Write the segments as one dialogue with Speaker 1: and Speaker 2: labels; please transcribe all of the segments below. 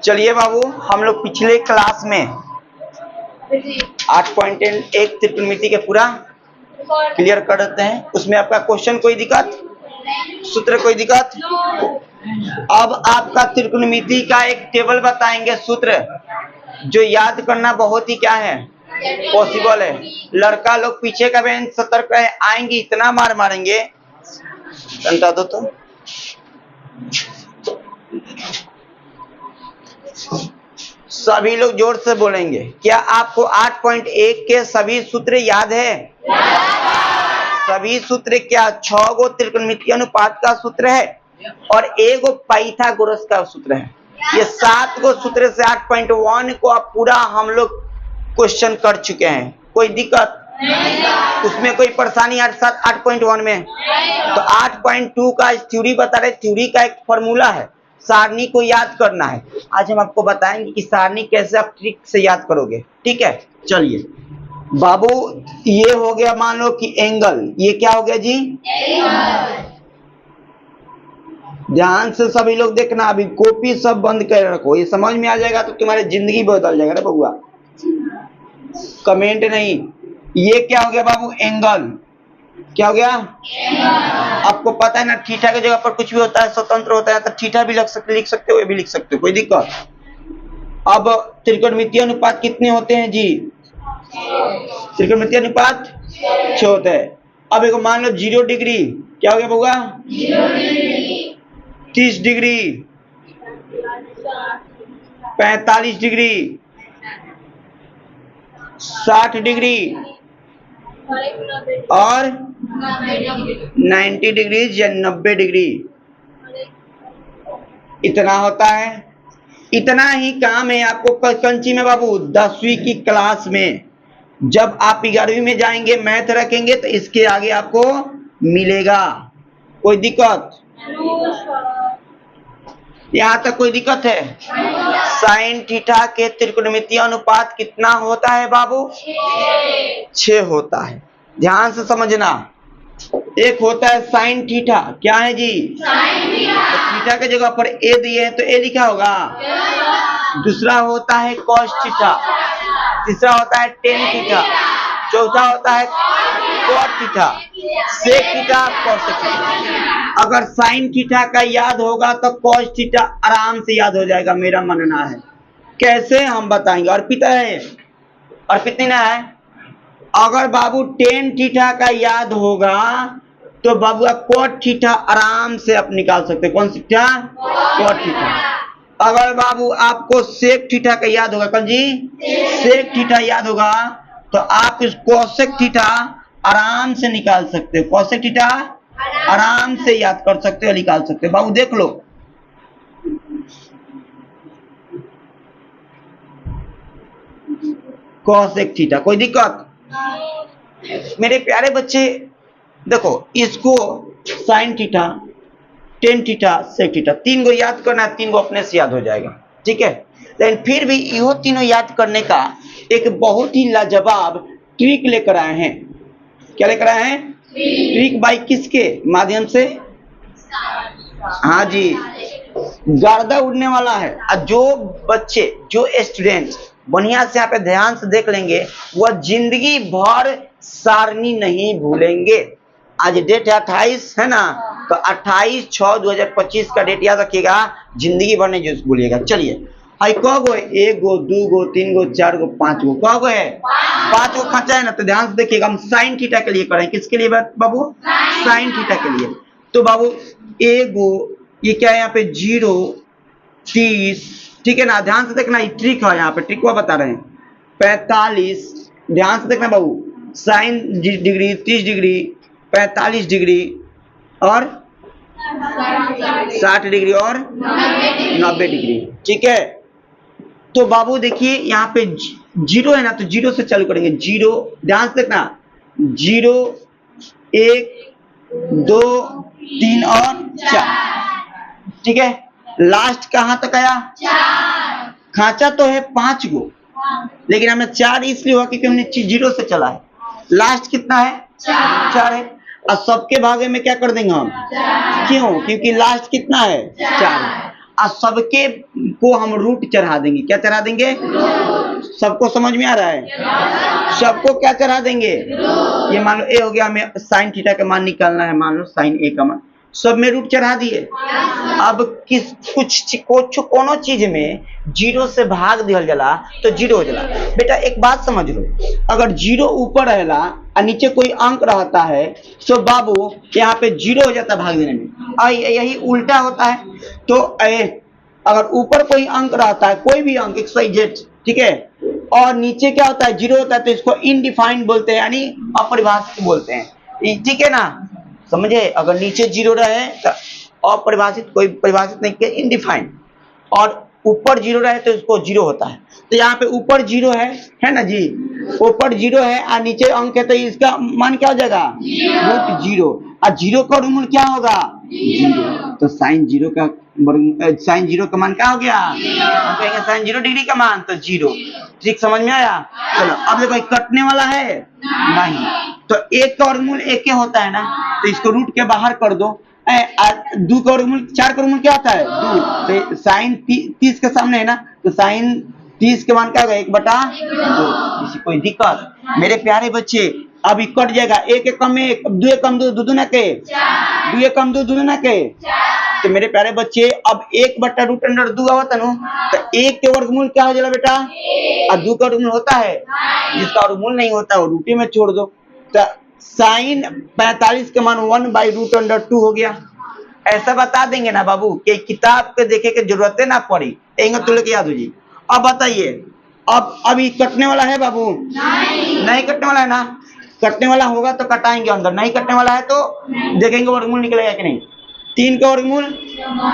Speaker 1: चलिए बाबू, हम लोग पिछले क्लास में 8.1 त्रिकोणमिति के पूरा क्लियर कर देते हैं। उसमें आपका क्वेश्चन कोई दिक्कत, सूत्र कोई दिक्कत? अब आपका त्रिकोणमिति का एक टेबल बताएंगे, सूत्र जो याद करना बहुत ही क्या है, पॉसिबल है। लड़का लोग पीछे का बेंच सतर्क है, आएंगे इतना मार मारेंगे। घंटा दो तो सभी लोग जोर से बोलेंगे। क्या आपको 8.1 के सभी सूत्र याद है? सभी सूत्र क्या 6 गो त्रिकोणमितीय अनुपात का सूत्र है और 1 गो पाइथागोरस का सूत्र है। ये 7 गो सूत्र से 8.1 को आप पूरा हम लोग क्वेश्चन कर चुके हैं। कोई दिक्कत उसमें, कोई परेशानी 8.1 में? तो 8.2 का थ्योरी बता रहे, थ्योरी का एक फॉर्मूला है, सारणी को याद करना है। आज हम आपको बताएंगे कि सारणी कैसे आप ट्रिक से याद करोगे। ठीक है, चलिए बाबू, ये हो गया मान लो कि एंगल, ये क्या हो गया जी? एंगल। ध्यान से सभी लोग देखना, अभी कॉपी सब बंद कर रखो, ये समझ में आ जाएगा तो तुम्हारी जिंदगी बदल जाएगा ना बबुआ। कमेंट नहीं। ये क्या हो गया बाबू? एंगल। क्या हो गया? आपको पता है ना, थीटा की जगह पर कुछ भी होता है स्वतंत्र होता है, तो थीटा भी लिख सकते हो, ये भी लिख सकते हो, कोई दिक्कत? अब त्रिकोणमितीय अनुपात कितने होते हैं जी? त्रिकोणमितीय अनुपात 6 होते हैं। अब एक मान लो 0 डिग्री, क्या हो गया बउआ? 30 डिग्री, 45 डिग्री, 60 डिग्री और 90 डिग्री या 90 डिग्री। इतना होता है। इतना ही काम है आपको कंची में बाबू 10वीं की क्लास में। जब आप 11वीं में जाएंगे मैथ रखेंगे तो इसके आगे आपको मिलेगा। कोई दिक्कत? यहाँ तक कोई दिक्कत है? साइन थीटा के त्रिकोणमितीय अनुपात कितना होता है बाबू? 6 होता है। ध्यान से समझना। एक होता है साइन थीटा, क्या है जी? Sine theta. तो थीटा के जगह पर ए दिए हैं तो ए लिखा होगा। दूसरा होता है कॉस थीटा, तीसरा होता है टेन थीटा, चौथा होता है cot theta, sec theta, cosec theta. अगर साइन थीटा का याद होगा तो कॉस थीटा आराम से याद हो जाएगा, मेरा मानना है। कैसे हम बताएंगे। अर्पित है, अर्पित नहीं ना है? अगर बाबू टेन थीटा का याद होगा तो बाबू कॉट थीटा आराम से आप निकाल सकते हैं। कौन सी थीटा? Cot theta. अगर बाबू आपको सेक थीटा का याद होगा, कौन जी? सेक थीटा याद होगा तो आप इस कोसेक थीटा आराम से निकाल सकते हो। कोसेक थीटा आराम से याद कर सकते हो, निकाल सकते हो। बाबू देख लो, कोसेक थीटा, कोई दिक्कत? मेरे प्यारे बच्चे देखो, इसको sine theta, tan theta, sec theta, 3 गो याद करना है, 3 गो अपने से याद हो जाएगा। ठीक है, लेकिन फिर भी यो तीनों याद करने का एक बहुत ही लाजवाब ट्रिक लेकर आए हैं। क्या लेकर आए हैं? ट्रिक बाई किसके माध्यम से? हाँ जी, गर्दा उड़ने वाला है। जो बच्चे, जो स्टूडेंट बढ़िया से यहाँ पे ध्यान से देख लेंगे, वह जिंदगी भर सारणी नहीं भूलेंगे। आज डेट है 28 है ना, तो 28/6/2025 का डेट याद रखिएगा, जिंदगी भर नहीं भूलिएगा। चलिए, आई कौ गो? 1 गो, 2 गो, 3 गो, 4 गो, 5 गो। कौ गो है? 5 गो खर्चा है ना। तो ध्यान से देखिएगा, हम साइन थीटा के लिए करें। किसके लिए बाबू? साइन थीटा के लिए। तो बाबू 1 गो, ये क्या है यहाँ पे? 0, 30, ठीक है ना। ध्यान से देखना, ये ट्रिक है, यहाँ पे ट्रिक को बता रहे हैं। 45, ध्यान से देखना बाबू, साइन डिग्री 30 डिग्री, 45 डिग्री और 60 डिग्री और 90 डिग्री। ठीक है, तो बाबू देखिए यहाँ पे 0 है ना, तो 0 से चालू करेंगे। 0, ध्यान से देखना, 0, 1, 2, 3 और 4। ठीक है, लास्ट कहां तक आया? 4। खांचा तो है 5 गो, लेकिन हमें 4 इसलिए हुआ क्योंकि हमने 0 से चला है। लास्ट कितना है? 4 है। और सबके भागे में क्या कर देंगे हम? क्यों? क्योंकि लास्ट कितना है? 4। और सबके को हम रूट चढ़ा देंगे। क्या चढ़ा देंगे? सबको समझ में आ रहा है? सबको क्या चढ़ा देंगे? ये मान लो ए हो गया, हमें साइन थीटा का मान निकालना है। मान लो साइन ए का मान सब में रूट चढ़ा दिए। अब कुछ कोनो चीज में 0 से भाग दिया जाला तो 0 हो जाला। बेटा एक बात समझ लो, अगर 0 ऊपर रहेला और नीचे कोई अंक रहता है तो बाबू यहाँ पे 0 हो जाता भाग देने में। यही उल्टा होता है। तो अगर ऊपर कोई अंक रहता है, कोई भी अंक XYZ, ठीक है, और नीचे क्या होता है? 0 होता है, तो इसको इनडिफाइंड बोलते हैं, यानी अपरिभाषित बोलते हैं। ठीक है ना? समझे? अगर नीचे 0 रहे तो अपरिभाषित, कोई परिभाषित नहीं किया, इनडिफाइंड, और ऊपर 0 रहे तो इसको 0 होता है। तो यहाँ पे ऊपर 0 है ना जी? ऊपर 0 है और नीचे अंक है, तो इसका मान क्या हो जाएगा? रूट 0। और 0 का वर्गमूल क्या होगा? 0। तो साइन 0 का मान क्या हो गया? हम कहेंगे साइन 0 डिग्री का मान, तो 0। ठीक, समझ में आया? चलो अब देखो, कटने वाला है नहीं, तो 1 का वर्गमूल 1 होता है ना, तो इसको रूट के बाहर कर दो। 2 का वर्गमूल 4 का वर्गमूल क्या होता है? 2। तो साइन 30 के सामने है ना, तो साइन 30 के मान क्या होगा? 1/2। किसी कोई दिक्कत? मेरे प्यारे बच्चे अभी कट जाएगा। 1 कम 1, 2 कम 2, 2 ना के 2 कम 2, 2 ना के। तो मेरे प्यारे बच्चे अब 1/√2 होता है ना, तो 1 के वर्गमूल क्या हो जाएगा बेटा? और 2 का वर्गमूल होता है, जिसका वर्गमूल नहीं होता वो रूटे में छोड़ दो। तो साइन 45 के मान 1/√2 हो गया। ऐसा बता देंगे ना बाबू कि किताब के देखे के जरूरत ना पड़ी, तुम लोग याद हो जी। अब बताइए, अब ये कटने वाला है बाबू? नहीं कटने वाला है ना। कटने वाला होगा तो कटाएंगे अंदर, नहीं कटने वाला है तो देखेंगे वर्गमूल निकलेगा कि नहीं। 3 का वर्गमूल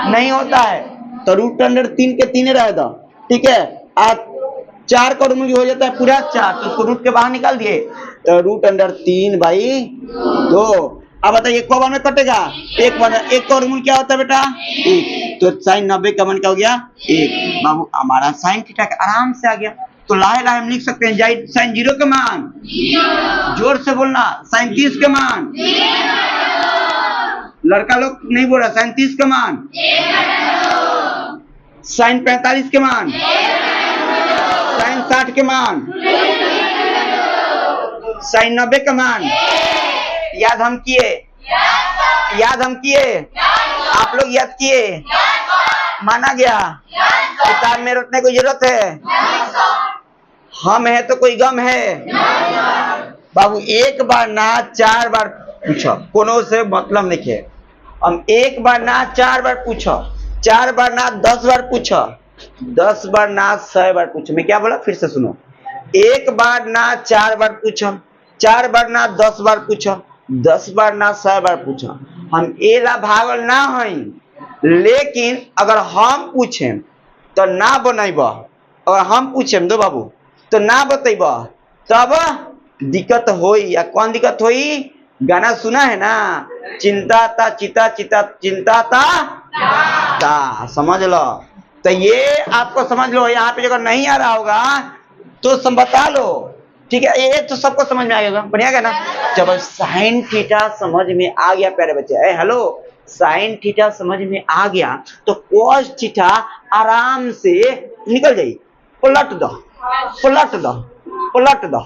Speaker 1: नहीं होता है, तो √3 के 3 रहेगा, ठीक है। आज 4 का वर्गमूल हो जाता है पूरा 4, तो उसको रूट के बाहर निकाल दिए, तो √3/2। अब बताइए कब बार में कटेगा? 1 बार। 1 का वर्गमूल क्या होता है बेटा? 1। तो साइन 90 का मान क्या हो गया? 1। बाबू हमारा साइन थीटा का आराम से आ गया। तो लाहे लाहे हम लिख सकते हैं साइन 0 का मान 0। जोर से बोलना, साइन 30 का मान 0। लड़का लोग नहीं बोल रहा, साइन 30 का मान 1/2। साइन 45 के मान 1/2। साइन 60 के मान 1/2। साइन 90 का मान 1। याद हम किए? याद हम किए? आप लोग याद किए? माना गया? किताब में रटने की जरूरत है? हम है तो कोई गम है? बाबू 1 बार ना 4 बार पूछो, कोनो से मतलब नहीं है। हम 1 बार ना 4 बार पूछो, 4 बार ना 10 बार पूछो, 10 बार ना 100 बार पूछो। मैं क्या बोला फिर से सुनो, 1 बार ना 4 बार पूछो, 4 बार ना 10 बार पूछो, 10 बार ना 100 बार पूछो। हम एला भागल ना हई, लेकिन अगर हम पूछें तो ना बनैब, अगर हम पूछें दो बाबू तो ना बतेब, तब दिक्कत होई। या कौन दिक्कत होई? गाना सुना है ना, चिंता ता चिता चिता चिंता ता, समझ लो। तो ये आपको समझ लो, यहाँ पे अगर नहीं आ रहा होगा तो सब बता लो, ठीक है। ये तो सबको समझ में आ गया, बढ़िया है ना। जब साइन थीटा समझ में आ गया प्यारे बच्चे, हेलो, साइन थीटा समझ में आ गया तो कोस थीटा आराम से निकल जाएगी। पलट दो पलट दो पलट दो।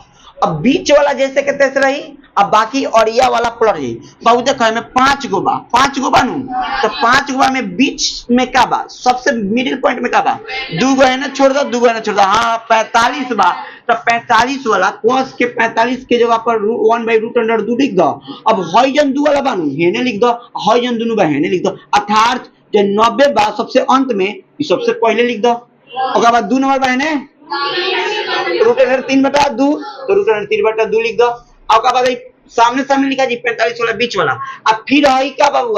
Speaker 1: अब बीच वाला जैसे के तैसे रही, अब बाकी औरिया वाला पलट जाई। बाबू देखो हमें 5 गो बा नू, तो 5 गो में बीच में का बा, सबसे मिडिल पॉइंट में का बा? 2 गो है ना, छोड़ दो 2 गो है ना, छोड़ दो। हाँ 45 बा, तो 45 वाला कोस के 45 के जगह पर 1/√2 लिख दो। अब हॉइजन 2 वाला बानू हेने लिख दो, हॉइजन दोनों बा हेने लिख दो। अर्थात जो 90 बा सबसे अंत में, सबसे पहले लिख दो। ओकर बाद 2 नंबर बा हेने √3/2, तो √3/2 लिख दो। और बाद सामने सामने लिखा जी 45 वाला बीच वाला। अब फिर हई का बाबू,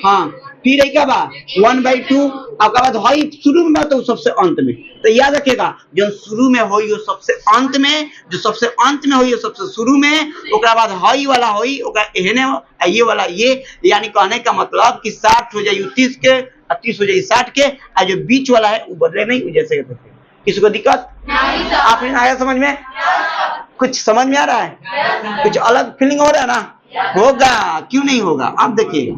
Speaker 1: हाँ फिर हई का बा 1/2, और बाद हई शुरू में बात सबसे अंत में। तो याद रखिएगा, जो शुरू में होई वो सबसे अंत में, जो सबसे अंत में होई वो सबसे शुरू में, ओकरा बाद हई वाला होई ओकरा एहने, ये वाला ये, यानी कहने का मतलब कि 60 हो जाए 30 के, 30 हो जाए 60 के, और जो बीच वाला है वो बदले नहीं जैसे। किसी को दिक्कत? आपने आया समझ में? कुछ समझ में आ रहा है? कुछ अलग फीलिंग हो रहा है ना? होगा, क्यों नहीं होगा? अब देखिएगा,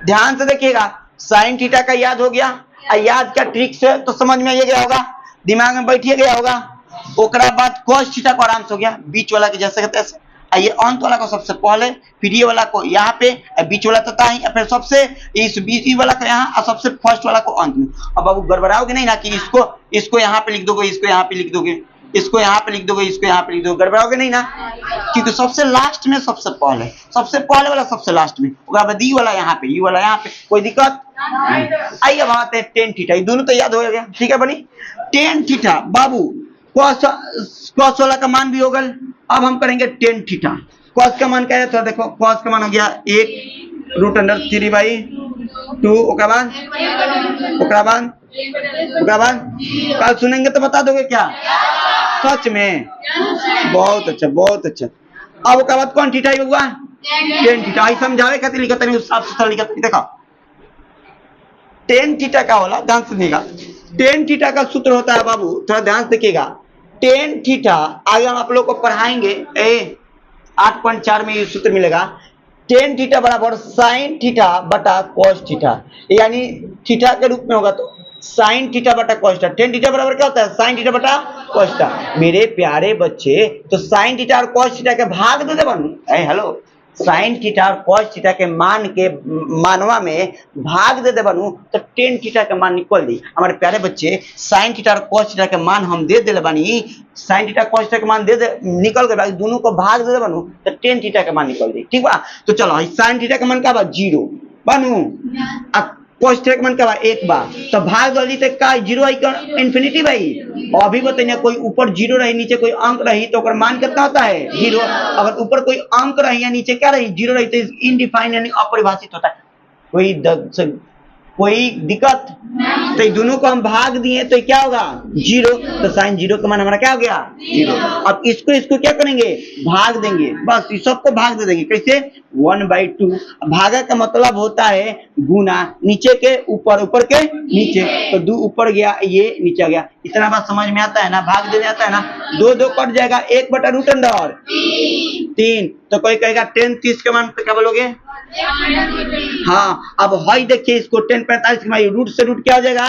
Speaker 1: ध्यान से देखिएगा, साइन थीटा का याद हो गया, याद का ट्रिक से तो समझ में ये गया होगा, दिमाग में बैठिए गया होगा। ओकरा बाद cos थीटा को आराम से हो गया, बीच वाला के जैसे तैसे। ये अंत वाला को सबसे पहले, फिर ये वाला को यहाँ पे, बीच वाला तथा ही, फिर सबसे इस बीच वाला को यहाँ, और सबसे फर्स्ट वाला को अंत में। अब बाबू गड़बड़ाओगे नहीं ना कि इसको यहाँ पे लिख दोगे, इसको यहाँ पे लिख दोगे, इसको यहाँ पे लिख दोगे, इसको यहाँ पे लिख दोगे, गड़बड़ाओगे नहीं ना? क्योंकि सबसे लास्ट में सबसे पहले वाला सबसे लास्ट में, ई वाला यहाँ पे, ई वाला यहाँ पे, कोई दिक्कत? आइए अब आते हैं टेन थीटा, ये दोनों तो याद हो गया, ठीक है बनी? टेन थीटा बाबू कॉस वाला का मान भी हो गया। अब हम करेंगे टेन थीटा। कॉस का मान क्या है? तो देखो कॉस का मान हो गया 1√3/2। ओकरा बाद कल सुनेंगे तो बता दोगे क्या? सच में? बहुत अच्छा, बहुत अच्छा। अब ओकरा बाद कौन थीटा हुआ? Tan theta. आई समझावे खातिर लिखत नहीं, उस साफ सुथरा लिखत नहीं। देखो टेन थीटा का होला, ध्यान से देखिएगा, टेन थीटा का सूत्र होता है बाबू, थोड़ा ध्यान से देखिएगा। टेन थीटा आगे हम आप लोग को पढ़ाएंगे, 8.4 में ये सूत्र मिलेगा। टेन थीटा बराबर साइन थीटा बटा कॉस थीटा, यानी थीटा के रूप में होगा तो साइन थीटा बटा कॉस थीटा। टेन थीटा बराबर क्या होता है? साइन थीटा बटा कॉस थीटा। मेरे प्यारे बच्चे, तो साइन थीटा और कॉस थीटा के भाग दे बनू, हेलो, साइन थीटा और कॉस थीटा के मान के मानवा में भाग दे बनू तो टेन थीटा का मान निकल दी। हमारे प्यारे बच्चे, साइन थीटा और कॉस थीटा के मान हम दे दे बानी, साइन थीटा कॉस थीटा के मान दे निकल गए, दोनों को भाग दे बनू तो टेन थीटा का मान निकल दी, ठीक बा? तो चलो साइन थीटा का मान क्या बा? 0 बनू, कॉस थीटा का मान क्या बा? 1 बा। तो भाग दे तो का 0 आई का इन्फिनिटी भाई। अभी बताइए, कोई ऊपर 0 रही, नीचे कोई अंक रही तो मान कितना होता है? 0। अगर ऊपर कोई अंक रही या नीचे क्या रही? 0 रही तो इनडिफाइंड यानी अपरिभाषित होता है। कोई दिक्कत? तो दोनों को हम भाग दिए तो क्या होगा? 0। तो साइन 0 का मान हमारा क्या हो गया? 0। अब इसको क्या करेंगे? भाग देंगे, बस इस सबको भाग दे देंगे। कैसे? 1/2। भागा का मतलब होता है गुना, नीचे के ऊपर, ऊपर के नीचे, तो 2 ऊपर गया, ये नीचे गया। इतना बात समझ में आता है ना? भाग देने आता है ना? 2 कट जाएगा, 1/√3। तो कोई कहेगा 10 30 के मान पे क्या बोलोगे? हाँ, अब हाई देखिए, इसको 10 45 के रूट से रूट क्या हो जाएगा?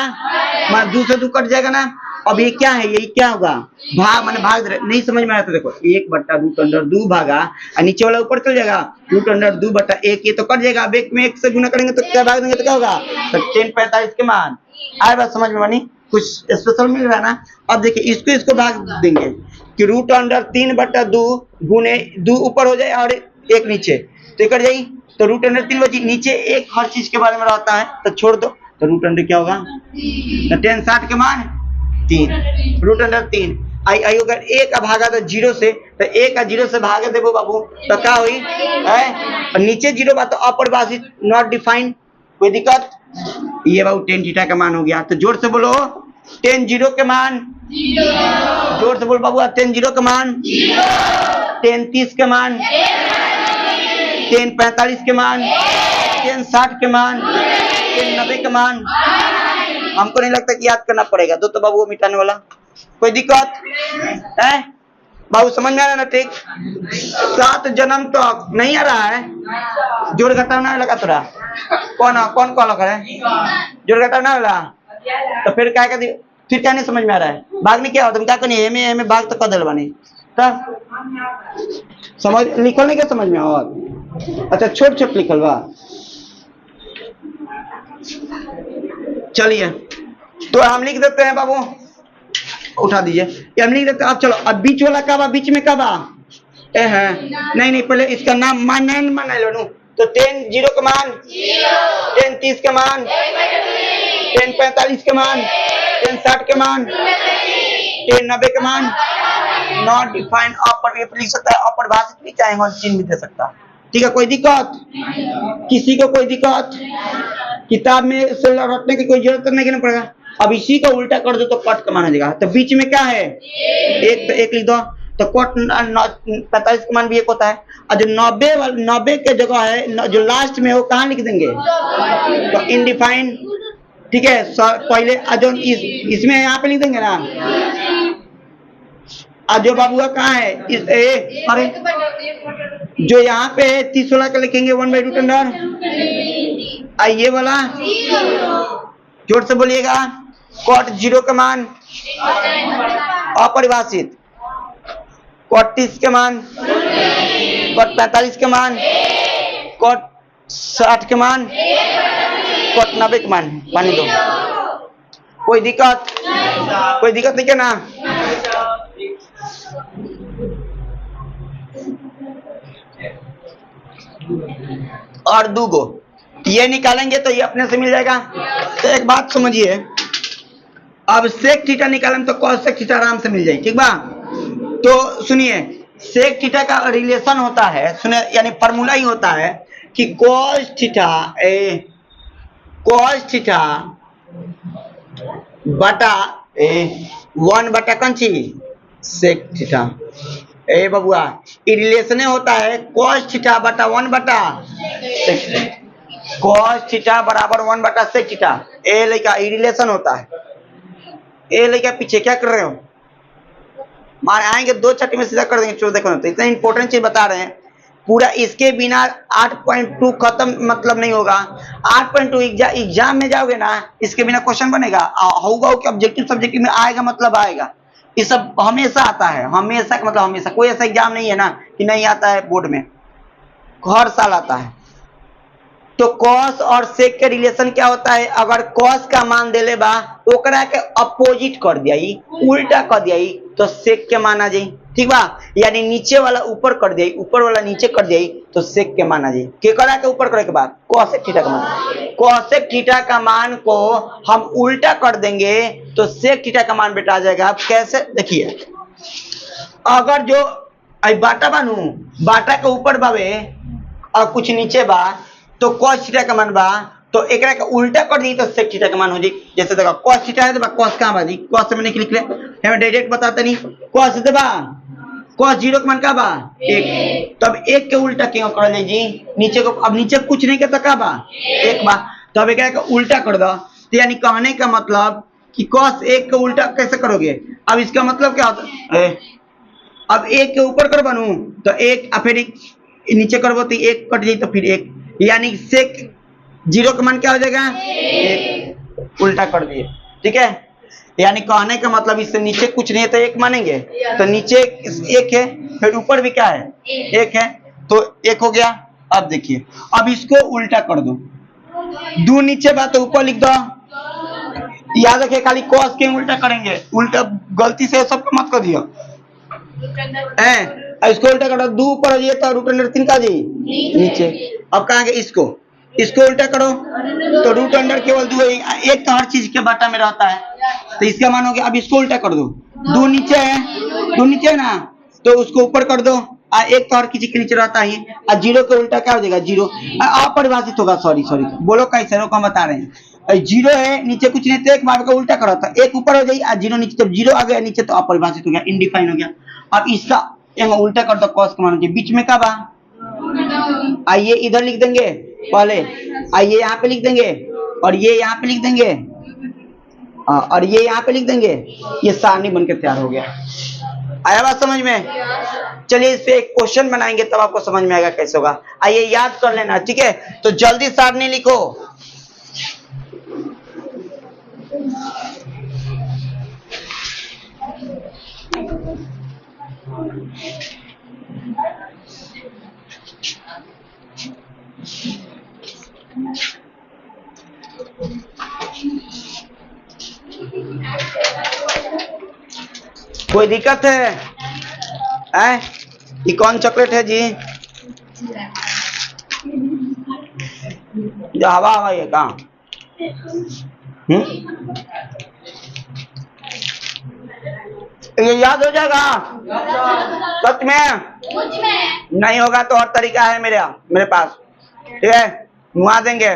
Speaker 1: मान 2 से 2 कट जाएगा ना। अब ये क्या है? ये क्या होगा? भाग, मैंने भाग नहीं समझ में आया तो देखो 1/√2 भागा, और नीचे वाला ऊपर चल जाएगा, √2/1, ये तो कट जाएगा। अब 1 में 1 से गुना करेंगे तो क्या भाग देंगे तो क्या होगा? तो 10 45 के मान आए। बात समझ में बनी? कुछ स्पेशल मिल रहा है ना? अब देखिए इसको भाग देंगे कि √3/2 गुने 2 ऊपर हो जाए और 1 नीचे, तो कट जाएगी। तो √3 बची, नीचे 1 हर चीज के बारे में रहता है तो छोड़ दो, तो √3 क्या होगा? तो 10 60 के मान 3, √3 आई अगर 1 भागा तो 0 से, तो 1 का 0 से भागे देबो बाबू तो क्या हुई है? और नीचे 0 बात तो अपरिभाषित, नॉट डिफाइंड, कोई दिक्कत? ये बाबू टेन थीटा का मान हो गया। तो जोर से बोलो, 10 0 के मान 0। जोर से बोल बाबू, 10 0 के मान 0। 10 30 के मान 10 45 के मान 10 60 के मान 10 90 के मान। हमको नहीं लगता कि याद करना पड़ेगा, तो बाबू वो मिटाने वाला, कोई दिक्कत है? बाबू समझ में आ रहा है ना? ठीक, 7 जन्म तक नहीं आ रहा है, जोड़ घटाव ना लगा तोरा? कौन लग रहा है? जोड़ घटाव ना लगा तो फिर क्या कर? फिर क्या नहीं समझ में आ रहा है? भाग नहीं क्या होता? तुम क्या करनी है? भाग तो कदल बनी तब समझ, लिखल नहीं क्या समझ में? और अच्छा, छोट छोट लिखल बा। चलिए तो हम लिख देते हैं बाबू, उठा दीजिए, ये हम लिख देते हैं। अब चलो, अब बीच वाला का बा? बीच में का बा? है नहीं, पहले इसका नाम मान लो। तो 10 0 के मान 0, 10 30 के मान 10 45 के मान 10 60 के मान 10 90 के मान, नॉट डिफाइंड, अपर लिख सकता है, अपरिभाषित भी चाहेंगे, चिन्ह भी दे सकता है, ठीक है? कोई दिक्कत? किसी को कोई दिक्कत? किताब में से रटने की कोई जरूरत नहीं पड़ेगा। अब इसी को उल्टा कर दो तो कट का मान हो जाएगा। तो बीच में क्या है? 1, तो 1 लिख दो, तो कट 45 का मान भी 1 होता है। और जो 90 के जगह है, जो लास्ट में, वो कहाँ लिख देंगे? तो इनडिफाइंड, ठीक है? पहले जो इसमें यहाँ पे लिख देंगे ना। जो बाबूआ कहाँ है? अरे जो यहाँ पे 30/16 का लिखेंगे 1/√अंडर, ये वाला जोर से बोलिएगा। कॉट 0 का मान अपरिभाषित, कॉट 30 के मान, कॉट 45 के मान, कॉट 60 के मान, कॉट 90 के मान। पानी दो। कोई दिक्कत? कोई दिक्कत नहीं क्या ना? और 2 गो ये निकालेंगे तो ये अपने से मिल जाएगा। तो एक बात समझिए, अब सेक थीटा निकालें तो कॉस सेक थीटा आराम से मिल जाए, ठीक बा? तो सुनिए, सेक थीटा का रिलेशन होता है, सुनिए, यानी फॉर्मूला ही होता है कि कॉस थीटा बटा 1 बटा कौन चीज सेक थीटा। बबुआ ये रिलेशन होता है कॉस थीटा बटा 1 बटा सेक थीटा, कॉस थीटा बराबर 1 बटा सेक थीटा। ए लड़का ये रिलेशन होता है। ए लड़का पीछे क्या कर रहे हो? मार आएंगे 2 छठी में सीधा कर देंगे। चलो देखो, तो इतना इंपॉर्टेंट चीज बता रहे हैं पूरा, इसके बिना 8.2 खत्म मतलब नहीं होगा। 8.2 एग्जाम में जाओगे ना, इसके बिना क्वेश्चन बनेगा होगा कि ऑब्जेक्टिव सब्जेक्टिव में आएगा, मतलब आएगा। ये सब हमेशा आता है, हमेशा का मतलब हमेशा। कोई ऐसा एग्जाम नहीं है ना कि नहीं आता है बोर्ड में, हर साल आता है। तो कॉस और सेक के रिलेशन क्या होता है? अगर कॉस का मान देले बा ओकरा के अपोजिट कर दियाई, उल्टा कर दियाई, तो सेक के मान आ जाई, ठीक बा? यानी नीचे वाला ऊपर कर दियाई, ऊपर वाला नीचे कर दियाई, तो सेक के मान आ जाई। के करा के ऊपर करे के बाद कॉसेक थीटा का मान, कॉसेक थीटा का मान को हम उल्टा कर देंगे तो सेक थीटा का मान बेटा आ जाएगा। आप कैसे? देखिए, अगर जो बाटा बानू, बाटा के ऊपर बावे और कुछ नीचे बा, तो कॉस थीटा का मान बा, तो एकरा का उल्टा कर दी तो सेक थीटा का मान हो जाए। जैसे देखो कॉस थीटा है तो कॉस कहां बा जी? कॉस से मैंने लिख ले, हमें डायरेक्ट बताते नहीं। कॉस दे बा, कॉस 0 का मान का बा 1, तब 1 के उल्टा क्यों कर ले जी? नीचे को, अब नीचे कुछ नहीं करता का बा 1 बा, तब एकरा का उल्टा कर दो। तो यानी कहने का मतलब कि कॉस 1 का उल्टा कैसे करोगे? अब इसका मतलब क्या होता है? अब 1 के ऊपर कर बनू तो 1, फिर नीचे करबो तो 1 कट जाई, तो फिर 1, यानी सेक 0 का मान क्या हो जाएगा 1, उल्टा कर दिए, ठीक है? यानी कहने का मतलब इससे नीचे कुछ नहीं है तो 1 मानेंगे, तो नीचे 1 है, फिर ऊपर भी क्या है 1 है, तो 1 हो गया। अब देखिए, अब इसको उल्टा कर दो, 2 नीचे बात तो ऊपर लिख दो। याद रखिए, खाली कॉस के उल्टा करेंगे, उल्टा गलती से सबको मत कर दियो। इसको उल्टा करो, 2 ऊपर हो जाए तो रूट अंडर 3 का जी नीचे। अब कहां इसको उल्टा करो तो रूट अंडर केवल 2 है, एक तो हर चीज के बाटा में रहता है, तो इसका मान हो गया। अब इसको उल्टा कर दो, 2 नीचे है, 2 नीचे है ना, तो उसको ऊपर कर दो, एक तो हर किसी के नीचे रहता है, और 0 के उल्टा क्या हो जाएगा 0, अपरिभाषित होगा। सॉरी बोलो कैसे रोको, हम बता रहे हैं। 0 है, नीचे कुछ नहीं, तो एक बार का उल्टा करो तो 1 ऊपर हो जाए और 0 नीचे, जब 0 आ गया नीचे तो अपरिभाषित हो गया, इनडिफाइन हो गया। अब इसका उल्टा कर दो, कॉस का मान बीच में का बा, आइए इधर लिख देंगे पहले, आइए यहाँ पे लिख देंगे, और ये यहाँ पे लिख देंगे, और ये यहाँ पे लिख देंगे, ये सारणी बनकर तैयार हो गया। आया बात समझ में? चलिए इस पे एक क्वेश्चन बनाएंगे तब आपको समझ में आएगा कैसे होगा। आइए याद कर लेना, ठीक है? तो जल्दी सारणी लिखो। कोई दिक्कत है? ये कौन चॉकलेट है जी? जो हवा ये कहाँ? ये याद हो जाएगा सच में? नहीं होगा तो और तरीका है मेरे पास, ठीक है? मुआ देंगे।